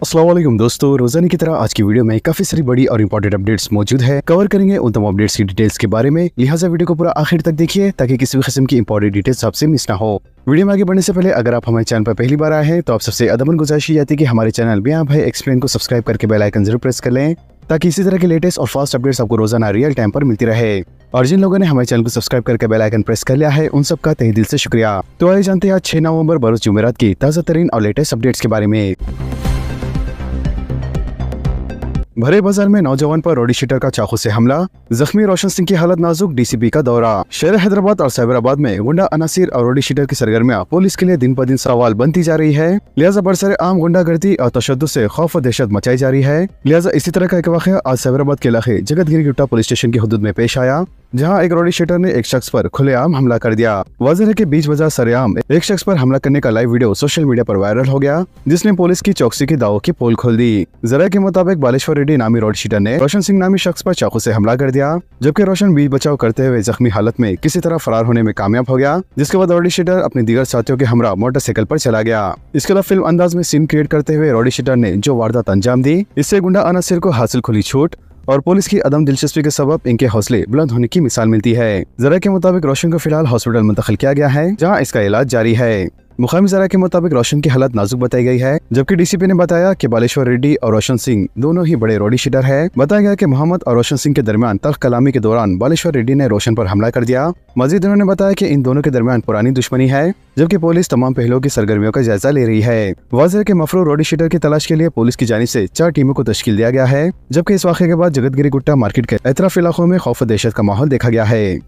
अस्सलाम वालेकुम दोस्तों, रोजाना की तरह आज की वीडियो में काफी सारी बड़ी और इंपॉर्टेंट अपडेट्स मौजूद है। कवर करेंगे उन तमाम अपडेट्स की डिटेल्स के बारे में, लिहाजा वीडियो को पूरा आखिर तक देखिए ताकि किसी भी किस्म की इंपॉर्टेंट डिटेल्स आपसे मिस ना हो। वीडियो में आगे बढ़ने से पहले अगर आप हमारे चैनल पर पहली बार आए हैं तो आप सबसे अदबन गुजारिश की जाती है कि हमारे चैनल बियान भाई एक्सप्लेन को सब्सक्राइब करके बेल आइकन जरूर प्रेस कर लें ताकि इसी तरह के लेटेस्ट और फास्ट अपडेट्स आपको रोजाना रियल टाइम पर मिलती रहे। और जिन लोगों ने हमारे चैनल को सब्सक्राइब करके बेल आइकन प्रेस कर लिया है उन सबका तहे दिल से शुक्रिया। तो आइए जानते हैं आज 6 नवंबर बरोज जुमेरात की ताज़ा तरीन और लेटेस्ट अपडेट्स के बारे में। भरे बाजार में नौजवान पर रोडी शीटर का चाकू से हमला, जख्मी रोशन सिंह की हालत नाजुक, डीसीपी का दौरा। शहर हैदराबाद और साइबराबाद में गुंडा अनासिर और रोडी शीटर की सरगर्मियां पुलिस के लिए दिन पर दिन सवाल बनती जा रही है। लिहाजा बरसरे आम गुंडागर्दी और तशद्दुद से खौफ और दहशत मचाई जा रही है। लिहाजा इसी तरह का एक वाक़या आज साइबराबाद के इलाके जगतगिरी गुट्टा पुलिस स्टेशन की हदूद में पेश आया, जहां एक रोडी शीटर ने एक शख्स पर खुलेआम हमला कर दिया। वाज़ेह है कि बीच बाजार सरेआम एक शख्स पर हमला करने का लाइव वीडियो सोशल मीडिया पर वायरल हो गया, जिसने पुलिस की चौकसी की दावों की पोल खोल दी। जरा के मुताबिक बालेश्वर रेड्डी नामी रोडी शीटर ने रोशन सिंह नामी शख्स पर चाकू से हमला कर दिया, जबकि रोशन बीच बचाव करते हुए जख्मी हालत में किसी तरह फरार होने में कामयाब हो गया। जिसके बाद रोडी शीटर अपने दीगर साथियों के हमरा मोटरसाइकिल पर चला गया। इसके अलावा फिल्म अंदाज में सीन क्रिएट करते हुए रोडी शीटर ने जो वारदात अंजाम दी, इससे गुंडा अनासिर को हासिल खुली छूट और पुलिस की अदम दिलचस्पी के सबब इनके हौसले बुलंद होने की मिसाल मिलती है। जरा के मुताबिक रोशन को फिलहाल हॉस्पिटल मुंतकिल किया गया है, जहां इसका इलाज जारी है। मुकामी जरा के मुताबिक रोशन की हालत नाजुक बताई गई है, जबकि डीसीपी ने बताया कि बालेश्वर रेड्डी और रोशन सिंह दोनों ही बड़े रोडी शीटर है। बताया गया कि मोहम्मद और रोशन सिंह के दरमियान तल्ख कलामी के दौरान बालेश्वर रेड्डी ने रोशन पर हमला कर दिया। मजीद उन्होंने बताया कि इन दोनों के दरमियान पुरानी दुश्मनी है, जबकि पुलिस तमाम पहलुओं की सरगर्मियों का जायजा ले रही है। वाज़ेह के मफरूर रोडी शीटर की तलाश के लिए पुलिस की जानिब से 4 टीमों को तश्कील दिया गया है, जबकि इस वाक़े के बाद जगतगिरी गुट्टा मार्केट के अतराफ इलाकों में खौफ दहशत का माहौल देखा गया है।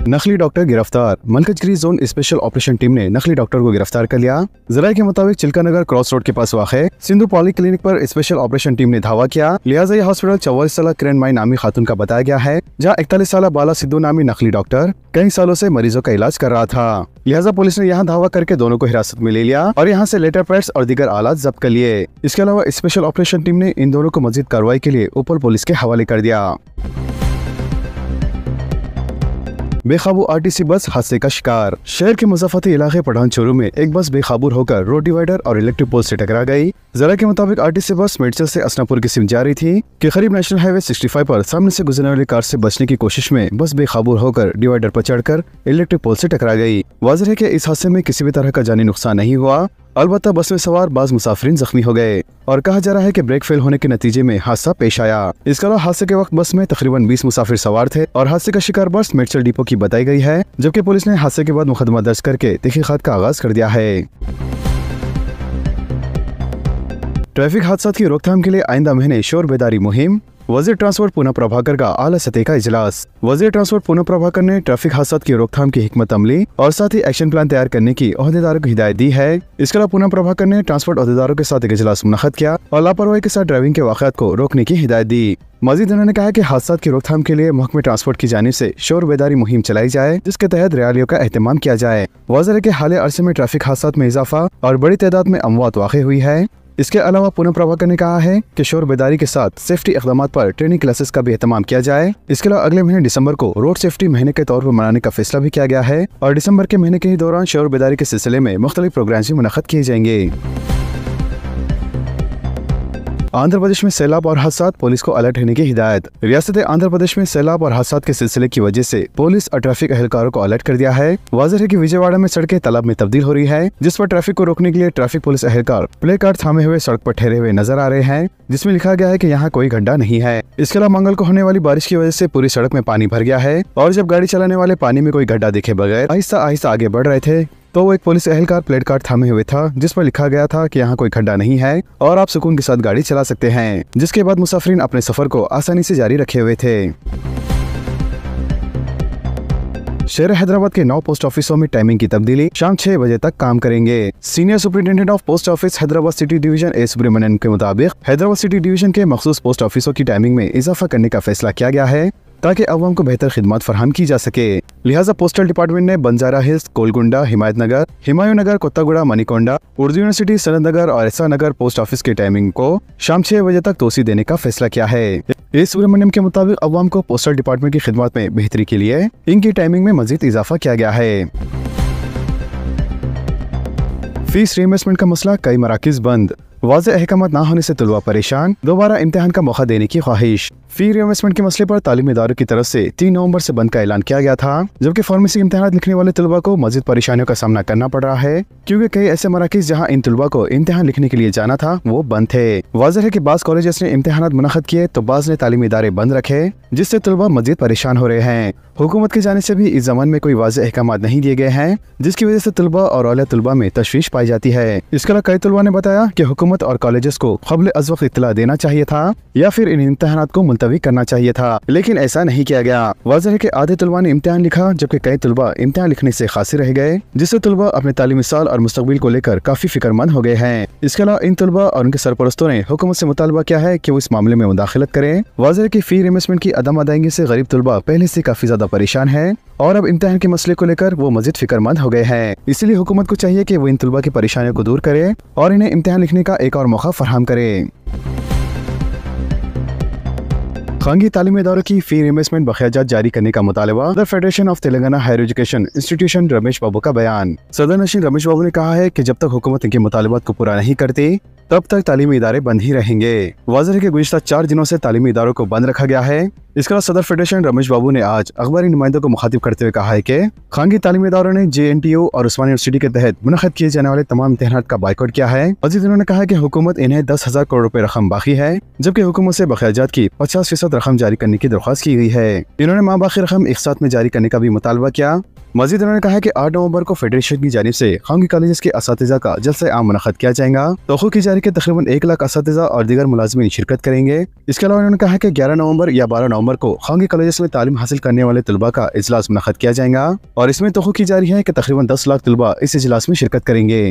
नकली डॉक्टर गिरफ्तार, Malkajgiri zone special operation team ने नकली डॉक्टर को गिरफ्तार कर लिया। जराये के मुताबिक चिल्का नगर क्रॉस रोड के पास वाक़े सिंधु पॉली क्लिनिक पर स्पेशल ऑपरेशन टीम ने धावा किया। लिहाजा यह हॉस्पिटल 44 साल किरण माई नामी खातून का बताया गया है, जहाँ 41 साल बाला सिद्धू नामी नकली डॉक्टर कई सालों से मरीजों का इलाज कर रहा था। लिहाजा पुलिस ने यहाँ धावा करके दोनों को हिरासत में ले लिया और यहाँ से लेटर पैड्स और दीगर आलात जब्त कर लिए। इसके अलावा स्पेशल ऑपरेशन टीम ने इन दोनों को मजीद कार्रवाई के लिए ऊपर पुलिस के हवाले कर दिया। बेकाबू आरटीसी बस हादसे का शिकार, शहर के मुज़फ़्फ़ती इलाके पठान चोरू में एक बस बेकाबू होकर रोड डिवाइडर और इलेक्ट्रिक पोल से टकरा गई। जरा के मुताबिक आरटीसी बस मेडचल से असनापुर की सिम जा रही थी कि करीब नेशनल हाईवे 65 पर सामने से गुजरने वाली कार से बचने की कोशिश में बस बेकाबू होकर डिवाइडर पर चढ़कर इलेक्ट्रिक पोल से टकरा गई। वाज़ेह है कि इस हादसे में किसी भी तरह का जानी नुकसान नहीं हुआ, अलबत्ता बस में सवार बाज मुसाफिरीन जख्मी हो गए और कहा जा रहा है कि ब्रेक फेल होने के नतीजे में हादसा पेश आया। इसके अलावा हादसे के वक्त बस में तकरीबन 20 मुसाफिर सवार थे और हादसे का शिकार बस मेडचल डिपो की बताई गई है, जबकि पुलिस ने हादसे के बाद मुकदमा दर्ज करके तहकीकात का आगाज कर दिया है। ट्रैफिक हादसा की रोकथाम के लिए आइंदा महीने शोर बेदारी मुहिम, वज़ीर ट्रांसपोर्ट पूनम प्रभाकर का आला सतह का इजलास। वज़ीर ट्रांसपोर्ट पूनम प्रभाकर ने ट्रैफिक हादसा की रोकथाम की हिकमत अमली और साथ ही एक्शन प्लान तैयार करने की ओहदेदारों को हिदायत दी है। इसके अलावा पूनम प्रभाकर ने ट्रांसपोर्ट ओहदेदारों के साथ एक इजलास मुनक़्क़द किया और लापरवाही के साथ ड्राइविंग के वाक़यात को रोकने की हिदायत दी। मजीद उन्होंने कहा कि हादसा की रोकथाम के लिए महकमे ट्रांसपोर्ट की जानिब से शोर बेदारी मुहिम चलाई जाए, जिसके तहत रैलियों का एहतमाम किया जाए। वाज़ेह है कि हाल अरसे में ट्रैफिक हादसा में इजाफा और बड़ी तादाद में अमवात वाक़ हुई है। इसके अलावा पूनम प्रभाकर ने कहा है कि शोर बेदारी के साथ सेफ्टी इक़दाम पर ट्रेनिंग क्लासेस का भी एहतमाम किया जाए। इसके अलावा अगले महीने दिसंबर को रोड सेफ्टी महीने के तौर पर मनाने का फैसला भी किया गया है और दिसंबर के महीने के ही दौरान शोर बेदारी के सिलसिले में मुख्तलिफ प्रोग्राम भी मुनक़्क़द किए जाएंगे। आंध्र प्रदेश में सैलाब और हादसात, पुलिस को अलर्ट रहने की हिदायत। रियासत आंध्र प्रदेश में सैलाब और हादसात के सिलसिले की वजह से पुलिस और ट्रैफिक अहलकारों को अलर्ट कर दिया है। वाज़ेह है कि विजयवाड़ा में सड़कें तालाब में तब्दील हो रही है, जिस पर ट्रैफिक को रोकने के लिए ट्रैफिक पुलिस अहलकार प्ले कार्ड थामे हुए सड़क पर ठहरे हुए नजर आ रहे हैं, जिसमें लिखा गया है कि यहाँ कोई गड्ढा नहीं है। इसके अलावा मंगल को होने वाली बारिश की वजह से पूरी सड़क में पानी भर गया है और जब गाड़ी चलाने वाले पानी में कोई गड्ढा देखे बगैर आहिस्ता आहिस्ता आगे बढ़ रहे थे तो वो एक पुलिस एहलकार प्लेट कार्ड थामे हुए था, जिस पर लिखा गया था कि यहाँ कोई खड्डा नहीं है और आप सुकून के साथ गाड़ी चला सकते हैं, जिसके बाद मुसाफिरीन अपने सफर को आसानी से जारी रखे हुए थे। शहर हैदराबाद के 9 पोस्ट ऑफिसों में टाइमिंग की तब्दीली, शाम 6 बजे तक काम करेंगे। Senior superintendent of post office Hyderabad city division A Subramanian के मुताबिक हैदराबाद सिटी डिवीजन के मखसूस पोस्ट ऑफिसों की टाइमिंग में इजाफा करने का फैसला किया गया है ताकि अवाम को बेहतर खिदमत फराहम की जा सके। लिहाजा पोस्टल डिपार्टमेंट ने बंजारा हिल्स, कोलगुंडा, हिमायत नगर, हिमायूं नगर, कोत्तागुड़ा, मणिकोंडा, उर्दू यूनिवर्सिटी, सनत नगर और एसा नगर पोस्ट ऑफिस की टाइमिंग को शाम 6 बजे तक तोसी देने का फैसला किया है। ए सुब्रमण्यम के मुताबिक अवाम को पोस्टल डिपार्टमेंट की खिदमत में बेहतरी के लिए इनकी टाइमिंग में मजीद इजाफा किया गया है। फीस रीइंबर्समेंट का मसला, कई मराकिज बंद। वाज़ेह अहकामात ना होने से तलबा परेशान, दोबारा इम्तिहान का मौका देने की ख्वाहिश। फी रीइंबर्समेंट के मसले पर तालीमी इदारों की तरफ से 3 नवंबर से बंद का ऐलान किया गया था, जबकि फार्मेसी इम्तिहान लिखने वाले तलबा को मजीद परेशानियों का सामना करना पड़ रहा है, क्योंकि कई ऐसे मराकिज जहां इन तलबा को इम्तिहान लिखने के लिए जाना था वो बंद थे। वाज़ेह है कि बाज़ कॉलेजेस ने इम्तिहान मुनक़्क़िद किए तो बाज़ ने तालीमी इदारे बंद रखे, जिससे तलबा मजीद परेशान हो रहे हैं। हुकूमत की जानिब से भी इस ज़मान में कोई वाज़ेह अहकामात नहीं दिए गए हैं, जिसकी वजह से तलबा और औलिया तलबा में तशवीश पाई जाती है। इसके अलावा कई तलबा ने बताया कि हुकूमत और कॉलेजेस को क़ब्ल अज़ वक़्त इत्तला देना चाहिए था या फिर इन इम्तिहानात को मुलतवी करना चाहिए था, लेकिन ऐसा नहीं किया गया। वाज़ेह है कि आधे तलबा ने इम्तिहान लिखा, जबकि कई तलबा इम्तिहान लिखने से खासी रह गए, जिससे तलबा अपने तालीमी साल और मुस्तक़बिल को लेकर काफी फिक्रमंद हो गए हैं। इसके अलावा इन तलबा और उनके सरपरस्तों ने हुकूमत से मुतालबा किया है कि वो इस मामले में मुदाखलत करें। वाज़ेह है कि फी रीइंबर्समेंट की अदम अदायगी से गरीब तलबा पहले से काफी ज्यादा परेशान है और अब इम्तिहान के मसले को लेकर वो मजीद फिक्रमंद हो गए हैं। इसलिए हुकूमत को चाहिए कि वो इन तलबा की परेशानियों को दूर करे और इन्हें इम्तिहान लिखने का एक और मौका फराहम करे। खानगी तालीमी इदारों की फी रीइंबर्समेंट बखियाजात जारी करने का मुतालबा। The federation of Telangana higher education institution Ramesh Babu का बयान। सदर नशीन रमेश बाबू ने कहा है कि जब तक हुकूमत इनके मुतालबात को पूरा नहीं करती तब तक तालीमी इदारे बंद ही रहेंगे। वाज़ेह है कि गुज़िश्ता 4 दिनों से तालीमी इदारों को बंद रखा गया है। इसके अलावा सदर फेडरेशन रमेश बाबू ने आज अखबारी नुमाइंदों को मुखातिब करते हुए कहा है कि खानगी तालीमी इदारों ने JNTU और उस्मानिया यूनिवर्सिटी के तहत मुनक़्क़िद किए जाने वाले तमाम इम्तिहानात का बाइकआउट किया है। मज़ीद उन्होंने कहा कि हुकूमत इन्हें 10,000 करोड़ रुपए रकम बाकी है, जबकि हुकूमत से बखियाजात की 50% रकम जारी करने की दरख्वास्त की गई है। इन्होंने माँ बाकी रकम एक साथ में जारी करने का भी मुतालबा किया। मजीद उन्होंने कहा कि 8 नवंबर को फेडरेशन की जानिब से खानगी कॉलेज के असातिज़ा का जलसा आम मुनक़्क़िद किया जाएगा। तोक़ो की जारी के तकरीबन 1 लाख असातिज़ा और दीगर मुलाज़िमीन शिरकत करेंगे। इसके अलावा उन्होंने कहा कि 11 नवंबर या 12 नवंबर को खानगी कॉलेज में तालीम हासिल करने वाले तलबा का इजलास मुनक़्क़िद किया जाएगा और इसमें तोक़ो की जारी है कि तकरीबन 10 लाख तलबा इस इजलास में शिरकत करेंगे।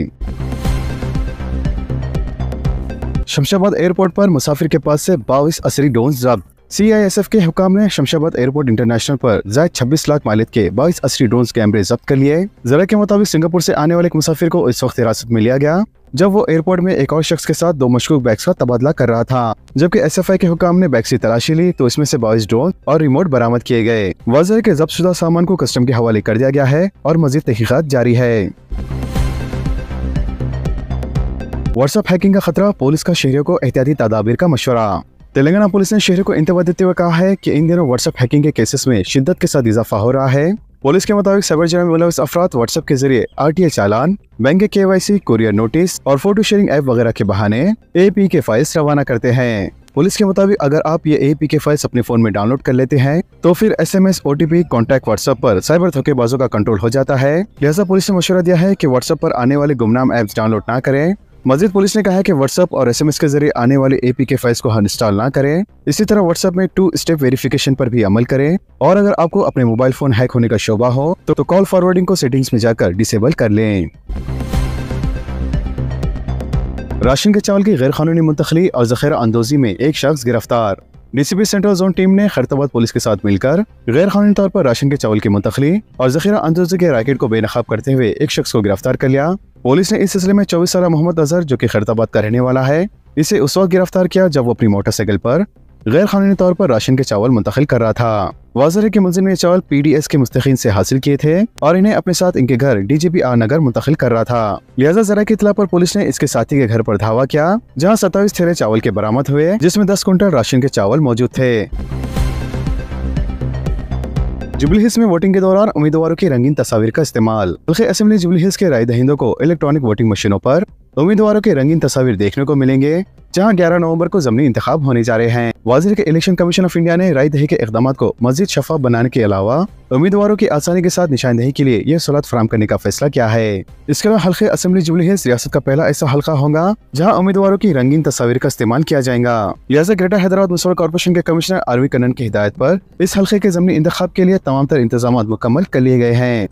शमशाबाद एयरपोर्ट पर मुसाफिर के पास से 22 असली ड्रोन जब्त। CISF के हुकाम ने शमशाबाद एयरपोर्ट इंटरनेशनल पर ज़ायद 26 लाख मालियत के 22 असली ड्रोन कैमरे जब्त कर लिए। ज़रा के मुताबिक सिंगापुर से आने वाले एक मुसाफिर को इस वक्त हिरासत में लिया गया जब वो एयरपोर्ट में एक और शख्स के साथ 2 मशकूक बैग्स का तबादला कर रहा था, जबकि SFI के हुकाम ने बैग की तलाशी ली तो इसमें से 22 ड्रोन और रिमोट बरामद किए गए। वाज़ेह है कि जब्त शुदा सामान को कस्टम के हवाले कर दिया गया है और मजीद तहकीकात जारी है। व्हाट्सएप हैकिंग का खतरा, पुलिस का शहरियों को एहतियाती तदाबीर का मशवरा। तेलंगाना पुलिस ने शहरों को इंतबाह देते हुए कहा है कि इन दिनों व्हाट्सएप हैकिंग के केसेस में शिद्दत के साथ इजाफा हो रहा है। पुलिस के मुताबिक साइबर जर्म में मुलविस अफराद व्हाट्सएप के जरिए RTA चालान, बैंक के KYC, कुरियर नोटिस और फोटो शेयरिंग ऐप वगैरह के बहाने APK फाइल्स रवाना करते हैं। पुलिस के मुताबिक अगर आप ये APK फाइल्स अपने फोन में डाउनलोड कर लेते हैं तो फिर SMS, OTP, कॉन्टैक्ट व्हाट्सएप पर साइबर धोखेबाजों का कंट्रोल हो जाता है। लिहाजा पुलिस ने मशवरा दिया है कि व्हाट्सएप पर आने वाले गुमनाम ऐप्स डाउनलोड ना करें। मजीद पुलिस ने कहा है कि व्हाट्सएप और SMS के जरिए आने वाले APK फाइल्स को अनइंस्टॉल ना करें। इसी तरह व्हाट्सएप में 2 स्टेप वेरिफिकेशन पर भी अमल करें और अगर आपको अपने मोबाइल फोन हैक होने का शोबा हो तो कॉल फॉरवर्डिंग को सेटिंग्स में जाकर डिसेबल कर लें। राशन के चावल की गैर कानूनी मुंतकली और ज़ख़ीरा अंदोज़ी में एक शख्स गिरफ्तार। DCP सेंट्रल जोन टीम ने खैरताबाद पुलिस के साथ मिलकर गैर कानूनी तौर पर राशन के चावल की मुंतकली और ज़ख़ीरा अंदोज़ी के रैकेट को बेनकाब करते हुए एक शख्स को गिरफ्तार कर लिया। पुलिस ने इस सिलसिले में 24 साल मोहम्मद अजहर, जो कि खैरताबाद का रहने वाला है, इसे उस वक्त गिरफ्तार किया जब वो अपनी मोटरसाइकिल पर गैर कानूनी तौर पर राशन के चावल मुंतकिल कर रहा था। वाज़ेह है कि मुलज़िम ने चावल PDS के मुस्तकीन से हासिल किए थे और इन्हें अपने साथ इनके घर DGP R नगर मुंतकिल कर रहा था। लिहाजा जरा की इत्तला पर पुलिस ने इसके साथी के घर पर धावा किया, जहां 27 थैले चावल के बरामद हुए, जिसमें 10 कुंटल राशन के चावल मौजूद थे। जुबली हिल्स में वोटिंग के दौरान उम्मीदवारों की रंगीन तस्वीर का इस्तेमाल। हल्के असेंबली जुबली हिल्स के राय दहिंदों को इलेक्ट्रॉनिक वोटिंग मशीनों पर उम्मीदवारों के रंगीन तस्वीर देखने को मिलेंगे, जहां 11 नवंबर को ज़मीनी इंतखाब होने जा रहे हैं। वाज़ेह के इलेक्शन कमीशन ऑफ इंडिया ने राय दही के इक़दामात को मज़ीद शफ़ाफ़ बनाने के अलावा उम्मीदवारों की आसानी के साथ निशानदेही के लिए यह सहूलत फराहम करने का फैसला किया है। इसके अलावा हल्के असेंबली जुबली हिल्स रियासत का पहला ऐसा हल्का होगा जहां उम्मीदवारों की रंगीन तस्वीर का इस्तेमाल किया जाएगा। लिहाजा ग्रेटर हैदराबाद म्युनिसिपल कॉर्पोरेशन के कमिश्नर RV कन्नन की हिदायत पर इस हल्के के ज़मीनी इंतखाब के लिए तमाम तर इंतजाम मुकम्मल कर लिए गए हैं।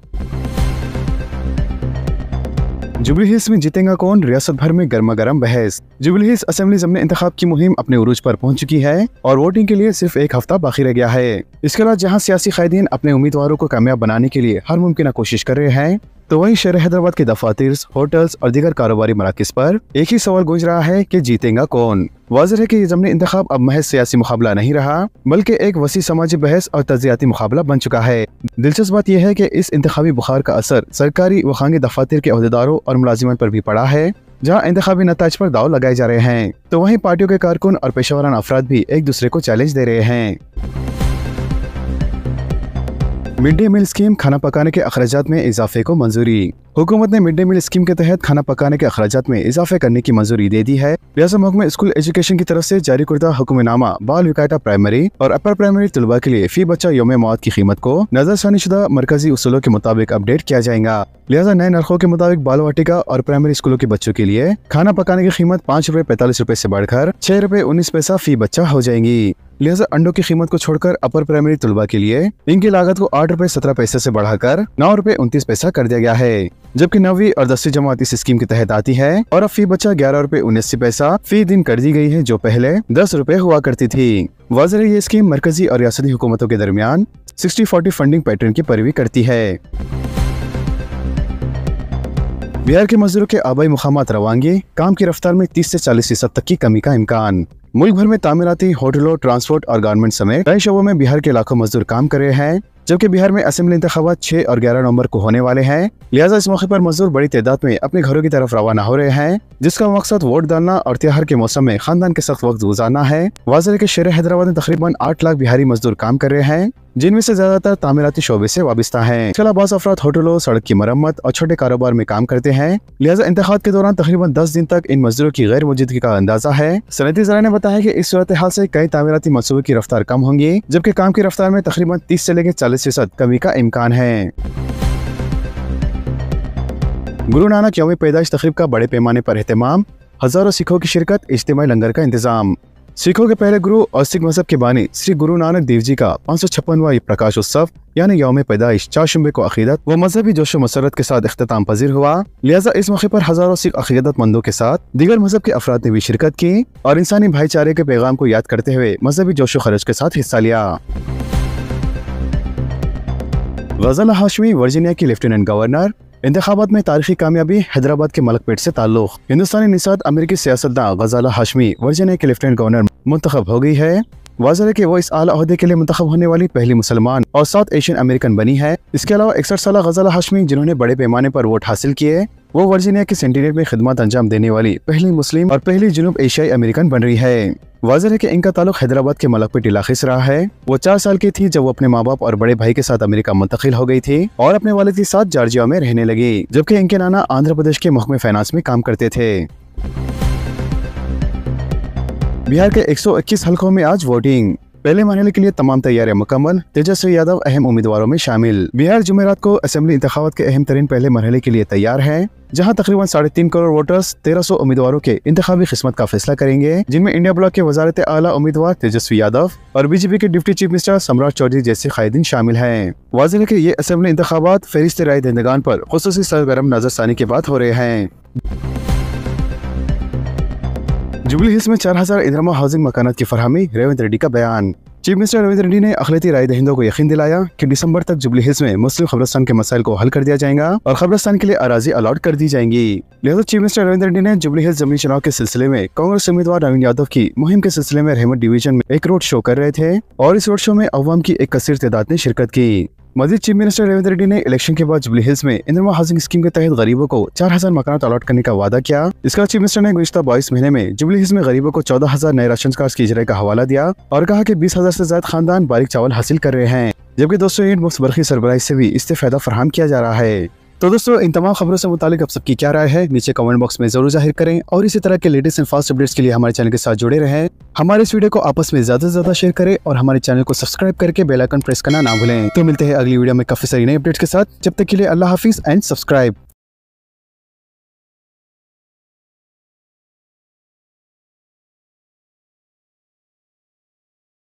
जुबली हिल्स में जीतेगा कौन, रियासत भर में गर्मा गर्म बहस। जुबली हिल्स असेंबली ज़मीनी इंतखाब की मुहिम अपने उरूज पर पहुंच चुकी है और वोटिंग के लिए सिर्फ एक हफ्ता बाकी रह गया है। इसके अलावा जहां सियासी कायदीन अपने उम्मीदवारों को कामयाब बनाने के लिए हर मुमकिन कोशिश कर रहे हैं, तो वहीं शहर हैदराबाद के दफातर, होटल्स और दीगर कारोबारी मराकज पर एक ही सवाल गूंज रहा है कि जीतेगा कौन। वाज़ेह है कि ये ज़मीनी इंतखाब अब महज सियासी मुकाबला नहीं रहा, बल्कि एक वसी समाजी बहस और तज्जियाती मुकाबला बन चुका है। दिलचस्प बात यह है कि इस इंतखाबी बुखार का असर सरकारी व खानगी दफातर के अहदेदारों और मुलाजिमन पर भी पड़ा है, जहाँ इंतखाबी नताज पर दाव लगाए जा रहे हैं, तो वहीं पार्टियों के कारकुन और पेशेवरान अफराद भी एक दूसरे को चैलेंज दे रहे हैं। मिड डे मील स्कीम, खाना पकाने के अखराजात में इजाफे को मंजूरी। हुकूमत ने मिड डे मील स्कीम के तहत खाना पकाने के अखराजात में इजाफे करने की मंजूरी दे दी है। लिहाजा महकमा स्कूल एजुकेशन की तरफ से जारी करदा हुक्मनामा बाल विकायता प्राइमरी और अपर प्राइमरी तलबा के लिए फी बच्चा यौम मौत की कीमत को नजरसानी शुदा मरकजी उसूलों के मुताबिक अपडेट किया जाएगा। लिहाजा नए नरखों के मुताबिक बाल वाटिका और प्राइमरी स्कूलों के बच्चों के लिए खाना पकाने की कीमत ₹5.45 से बढ़कर ₹6.19 फी बच्चा हो जाएंगी। लिहाजा अंडों की कीमत को छोड़कर अपर प्राइमरी तलबा के लिए इनकी लागत को ₹8.17 से बढ़ाकर ₹9.29 कर दिया गया है, जबकि 9वीं और 10वीं जमात इस स्कीम के तहत आती है और अब फी बच्चा ₹11.79 फी दिन कर दी गई है, जो पहले ₹10 हुआ करती थी। वाज़ेह है ये स्कीम मरकजी और रियासती हुकूमतों के दरमियान 60-40 फंडिंग पैटर्न की पैरवी करती है। बिहार के मजदूरों के आबाई मुकामात रवानगी, काम की रफ्तार में 30 से 40% तक की कमी का इम्कान। मुल्क भर में तामीराती, होटलों, ट्रांसपोर्ट और गारमेंट समेत कई शोबों में बिहार के लाखों मजदूर काम कर रहे हैं, जबकि बिहार में असेंबली इंतखाबात 6 और 11 नवंबर को होने वाले हैं। लिहाजा इस मौके पर मजदूर बड़ी तादाद में अपने घरों की तरफ रवाना हो रहे हैं, जिसका मकसद वोट डालना और त्योहार के मौसम में खानदान के साथ वक्त गुजारना है। वाज़ेह है कि शहर हैदराबाद में तकरीबन 8 लाख बिहारी मजदूर काम कर रहे हैं, जिनमें से ज्यादातर तामीराती शोबे से वाबस्ता हैं। इसके अलावा बाज़ अफराद होटलों, सड़क की मरम्मत और छोटे कारोबार में काम करते हैं। लिहाजा इंतखाब के दौरान तकरीबन 10 दिन तक इन मजदूरों की गैर मौजूदगी का अंदाजा है। सनती ज़राए ने बताया कि इस सूरत हाल से कई तामीराती मनसूबों की रफ्तार कम होंगी, जबकि काम की रफ्तार में तकरीबन 30 से लेकर 40% कमी का इम्कान है। गुरु नानक यौम पैदाइश तकरीब का बड़े पैमाने पर एहतमाम, हजारों सिखों की शिरकत, इज्तिमाई लंगर का इंतजाम। सिखों के पहले गुरु और सिख मजहब के बानी श्री गुरु नानक देव जी का 556वां प्रकाश उत्सव यानी यौम पैदाइश 4 शुंबे को अकीदत व मजहबी जोश मसरत के साथ इख्तिताम पजीर हुआ। लिहाजा इस मौके पर हजारों सिख अकीदतमंदों के साथ दीगर मजहब के अफराद ने भी शिरकत की और इंसानी भाईचारे के पैगाम को याद करते हुए मजहबी जोश खरज के साथ हिस्सा लिया। गज़ाला हाशमी वर्जीनिया की लेफ्टिनेंट गवर्नर, इंतखाबात में तारीखी कामयाबी, हैदराबाद के मलकपेट से ताल्लुक। हिंदुस्तानी निसाद अमेरिकी सियासतदान गज़ाला हाशमी वर्जीनिया के लेफ्टिनेंट गवर्नर मुंतखब हो गई है। वाज़ेह है कि वो इस आला ओहदे के लिए मुंतखब होने वाली पहली मुसलमान और साउथ एशियन अमेरिकन बनी है। इसके अलावा 61 साल गज़ाला हाशमी, जिन्होंने बड़े पैमाने पर वोट हासिल किए, वो वर्जीनिया के सेंटिनेट में खिदमत अंजाम देने वाली पहली मुस्लिम और पहली जुनूब एशियाई अमेरिकन बन रही है। वाज़ेह है कि इनका ताल्लुक हैदराबाद के मलकपेट इलाके से रहा है। वो 4 साल की थी जब वो अपने माँ बाप और बड़े भाई के साथ अमेरिका मुंतकिल हो गई थी और अपने वालिद के साथ जॉर्जिया में रहने लगी, जबकि इनके नाना आंध्र प्रदेश के महकमे फाइनेंस में काम करते थे। बिहार के 121 हलकों में आज वोटिंग, पहले मरहले के लिए तमाम तैयारियां मुकम्मल, तेजस्वी यादव अहम उम्मीदवारों में शामिल। बिहार जुमेरात को असेंबली इंतखाबात के अहम तरीन पहले मरहले के लिए तैयार है, जहां तकरीबन 3.5 करोड़ वोटर्स 1300 उम्मीदवारों के इंतखाबी किस्मत का फैसला करेंगे, जिनमें इंडिया ब्लॉक के वजारत आला उम्मीदवार तेजस्वी यादव और बीजेपी के डिप्टी चीफ मिनिस्टर सम्राट चौधरी जैसे कायदीन शामिल हैं। वाज़ेह है कि ये असेंबली इंतखाबात फहरिस्त राय दहिंदगान पर खुसूसी सरगर्म नजरसानी के बाद हो रहे हैं। जुबली हिल्स में 4000 इधरमा हाउसिंग मकानात की फरहमी, रेवंत रेड्डी का बयान। चीफ मिनिस्टर रेवंत रेड्डी ने अखिलती राय दहिंदों को यकीन दिलाया कि दिसंबर तक जुबली हिल्स में मुस्लिम कब्रिस्तान के मसाइल को हल कर दिया जाएगा और कब्रिस्तान के लिए अराजी अलॉट कर दी जाएंगी। लिहाजा चीफ मिनिस्टर रेवंत रेड्डी ने जुबली हिल्स जमीनी चुनाव के सिलसिले में कांग्रेस उम्मीदवार नवीन यादव की मुहिम के सिलसिले में रहमत डिवीजन में एक रोड शो कर रहे थे और इस रोड शो में अवाम की एक कसीर तादाद ने शिरकत की। मजीद चीफ मिनिस्टर रेवंत रेड्डी ने इलेक्शन के बाद जुबली हिल्स में इंदिरा हाउसिंग स्कीम के तहत गरीबों को 4000 मकान अलॉट करने का वादा किया। इसका चीफ मिनिस्टर ने गुज़िश्ता 22 महीने में जुबली हिल्स में गरीबों को 14000 नए राशन कार्ड की इजरा का हवाला दिया और कहा कि 20,000 से ज्यादा खानदान बारीक चावल हासिल कर रहे हैं, जबकि 200 यूनिट मुफ्त बरखी सरबराही से भी इससे फायदा फराहम किया जा रहा है। तो दोस्तों, इन तमाम खबरों से मुतालिक आप सबकी क्या राय है नीचे कमेंट बॉक्स में जरूर जाहिर करें और इसी तरह के लेटेस्ट एंड फास्ट अपडेट्स के लिए हमारे चैनल के साथ जुड़े रहें। हमारे इस वीडियो को आपस में ज्यादा से ज्यादा शेयर करें और हमारे चैनल को सब्सक्राइब करके बेल आइकन प्रेस करना ना भूलें। तो मिलते हैं अगली वीडियो में काफी सारी नई अपडेट्स के साथ। जब तक के लिए अल्लाह हाफिज एंड सब्सक्राइब।